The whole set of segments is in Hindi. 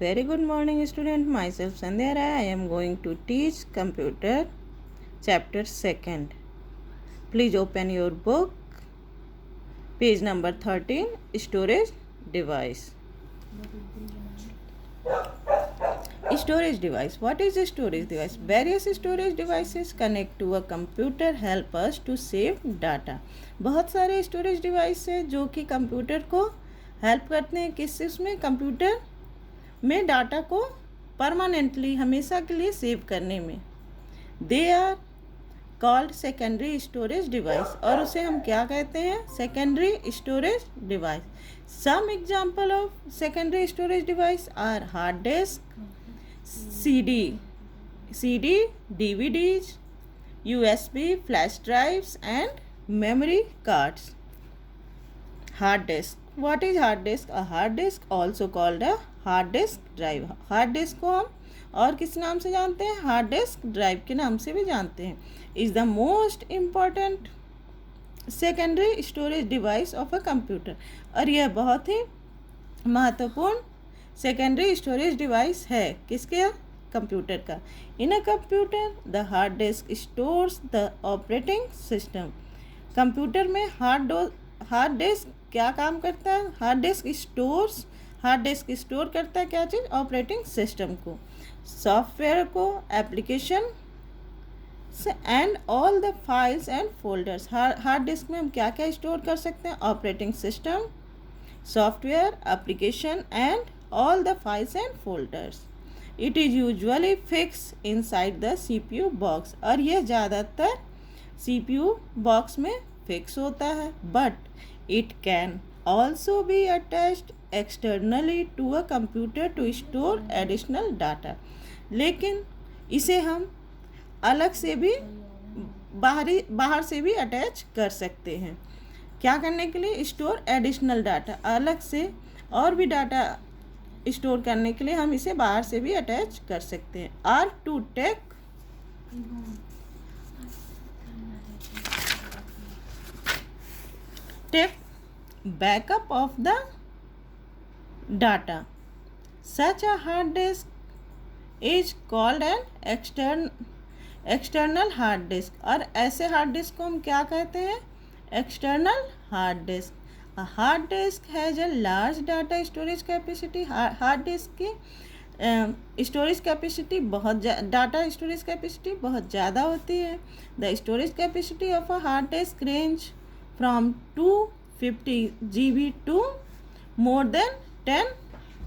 Very good morning, student. Myself Sandhya Rai. I am going to teach computer chapter 2nd. Please open your book. Page number 13. Storage device. Storage device. What is a storage device? Various storage devices connect to a computer help us to save data. बहुत सारे storage device है जो कि कंप्यूटर को हेल्प करते हैं किस उसमें कंप्यूटर में डाटा को परमानेंटली हमेशा के लिए सेव करने में. They are called secondary storage device. और उसे हम क्या कहते हैं? Secondary storage device. Some example of secondary storage device are hard disk, CD, DVDs, USB, flash drives and memory cards. Hard disk. What is hard disk? A hard disk also called a hard disk drive. Hard disk को हम और किस नाम से जानते हैं? हार्ड डिस्क ड्राइव के नाम से भी जानते हैं. Is the most important secondary storage device of a computer. और यह बहुत ही महत्वपूर्ण सेकेंडरी स्टोरेज डिवाइस है किसके? कंप्यूटर का. In a computer the hard disk stores the operating system. Computer में हार्ड डिस्क क्या काम करता है? हार्ड डिस्क स्टोर करता है क्या चीज़? ऑपरेटिंग सिस्टम को, सॉफ्टवेयर को, application and all the files and folders. Hard disk में हम क्या क्या स्टोर कर सकते हैं? Operating system, software, application and all the files and folders. It is usually fixed inside the CPU box. और यह ज़्यादातर CPU box में फिक्स होता है. But it can also be attached externally to a computer to store additional data. लेकिन इसे हम अलग से भी बाहर से भी अटैच कर सकते हैं. क्या करने के लिए? Store additional data. अलग से और भी डाटा स्टोर करने के लिए हम इसे बाहर से भी अटैच कर सकते हैं. Are to take backup of the data. Such a hard disk is called an external hard disk. और ऐसे हार्ड डिस्क को हम क्या कहते हैं? External hard disk. A hard disk has a large data storage capacity. Hard disk की storage capacity data storage capacity बहुत ज़्यादा होती है. The storage capacity of a hard disk range from 250 GB to more than 10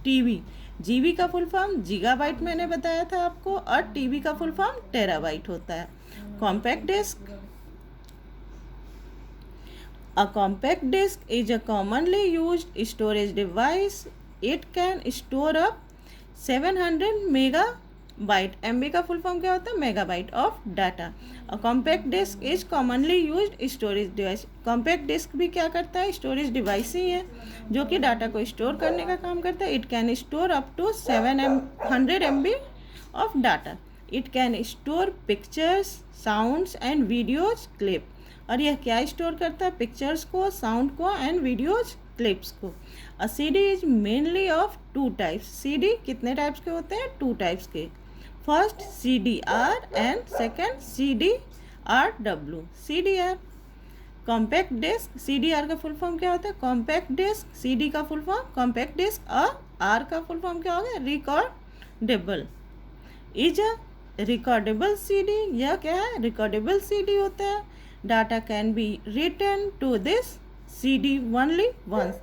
TB. GB का फुल फॉर्म गीगाबाइट मैंने बताया था आपको, और TB का फुल फॉर्म टेराबाइट होता है. Compact disc. A compact disk is a commonly used storage device. It can store up 700 megabyte. MB का फुल फॉर्म क्या होता है? Megabyte of data. A compact disk is commonly used storage device. compact disk भी क्या करता है? स्टोरेज डिवाइस ही है जो कि डाटा को स्टोर करने का काम करता है. It can store up to 700 MB of data. It can store pictures, sounds and videos clip. और यह क्या स्टोर करता है? पिक्चर्स को, साउंड को एंड वीडियोज क्लिप्स को. A CD is mainly of 2 types. CD कितने टाइप्स के होते हैं? 2 टाइप्स के. First CDR and second CDRW. CDR compact disc. CDR का फुल फॉर्म क्या होता है? Compact disc. CD का फुल फॉर्म कॉम्पैक्ट डिस्क. और R का फुल फॉर्म क्या होगा? Recordable. Is a recordable CD. यह क्या है? रिकॉर्डेबल CD होता है. Data can be return to this CD only once.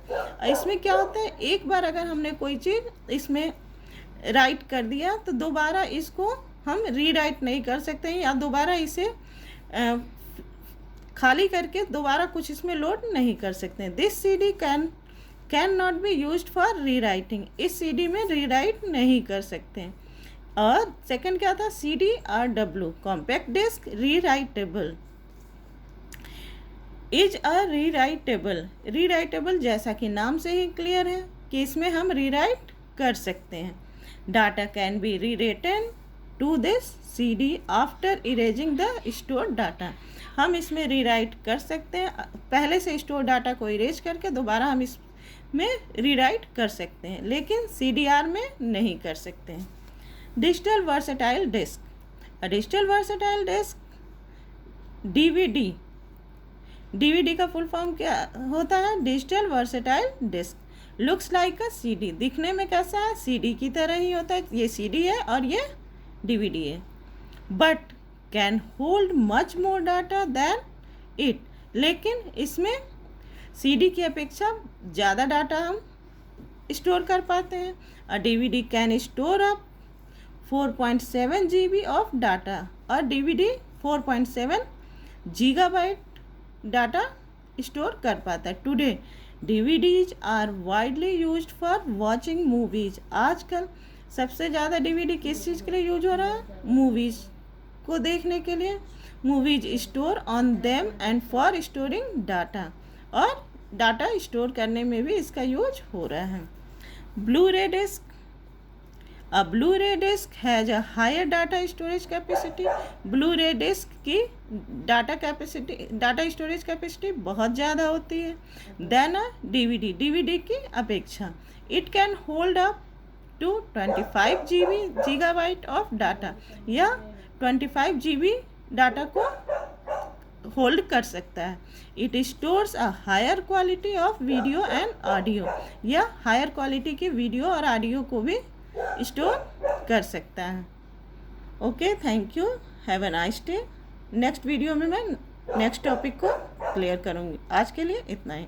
इसमें क्या होता है? एक बार अगर हमने कोई चीज़ इसमें राइट कर दिया तो दोबारा इसको हम रीराइट नहीं कर सकते हैं, या दोबारा इसे खाली करके दोबारा कुछ इसमें लोड नहीं कर सकते हैं. This CD can not be used for rewriting. इस CD में रीराइट नहीं कर सकते हैं. और सेकंड क्या था? CDRW compact disc rewritable. Is a rewritable जैसा कि नाम से ही क्लियर है कि इसमें हम रीराइट कर सकते हैं. Data can be rewritten to this CD after erasing the store data. हम इसमें रीराइट कर सकते हैं. पहले से स्टोर डाटा को इरेज करके दोबारा हम इस में रीराइट कर सकते हैं, लेकिन CDR में नहीं कर सकते हैं। Digital versatile disc. Digital versatile disc DVD का फुल फॉर्म क्या होता है? Digital versatile disc looks like a CD। दिखने में कैसा है? CD की तरह ही होता है। ये CD है और ये DVD है। But can hold much more data than it. लेकिन इसमें CD की अपेक्षा ज़्यादा डाटा हम स्टोर कर पाते हैं। A DVD can store up 4.7 GB of data और DVD 4.7 गीगाबाइट डाटा स्टोर कर पाता है। Today DVDs are widely used for watching movies. आजकल सबसे ज़्यादा DVD किस चीज़ के लिए यूज हो रहा है? मूवीज़ को देखने के लिए। Movies store on them and for storing data, और डाटा स्टोर करने में भी इसका यूज हो रहा है। Blu-ray disc. A Blu-ray disc has a higher data storage capacity। Blu-ray disc की डाटा स्टोरेज कैपेसिटी बहुत ज़्यादा होती है देन अ DVD की अपेक्षा। It can hold up to 25 gigabyte of data, या 25 GB डाटा को होल्ड कर सकता है। It stores a higher quality of video and audio, या हायर क्वालिटी की वीडियो और ऑडियो को भी स्टोर कर सकता है। Okay, thank you, have a nice day. Next video में मैं नेक्स्ट टॉपिक को क्लियर करूँगी। आज के लिए इतना ही।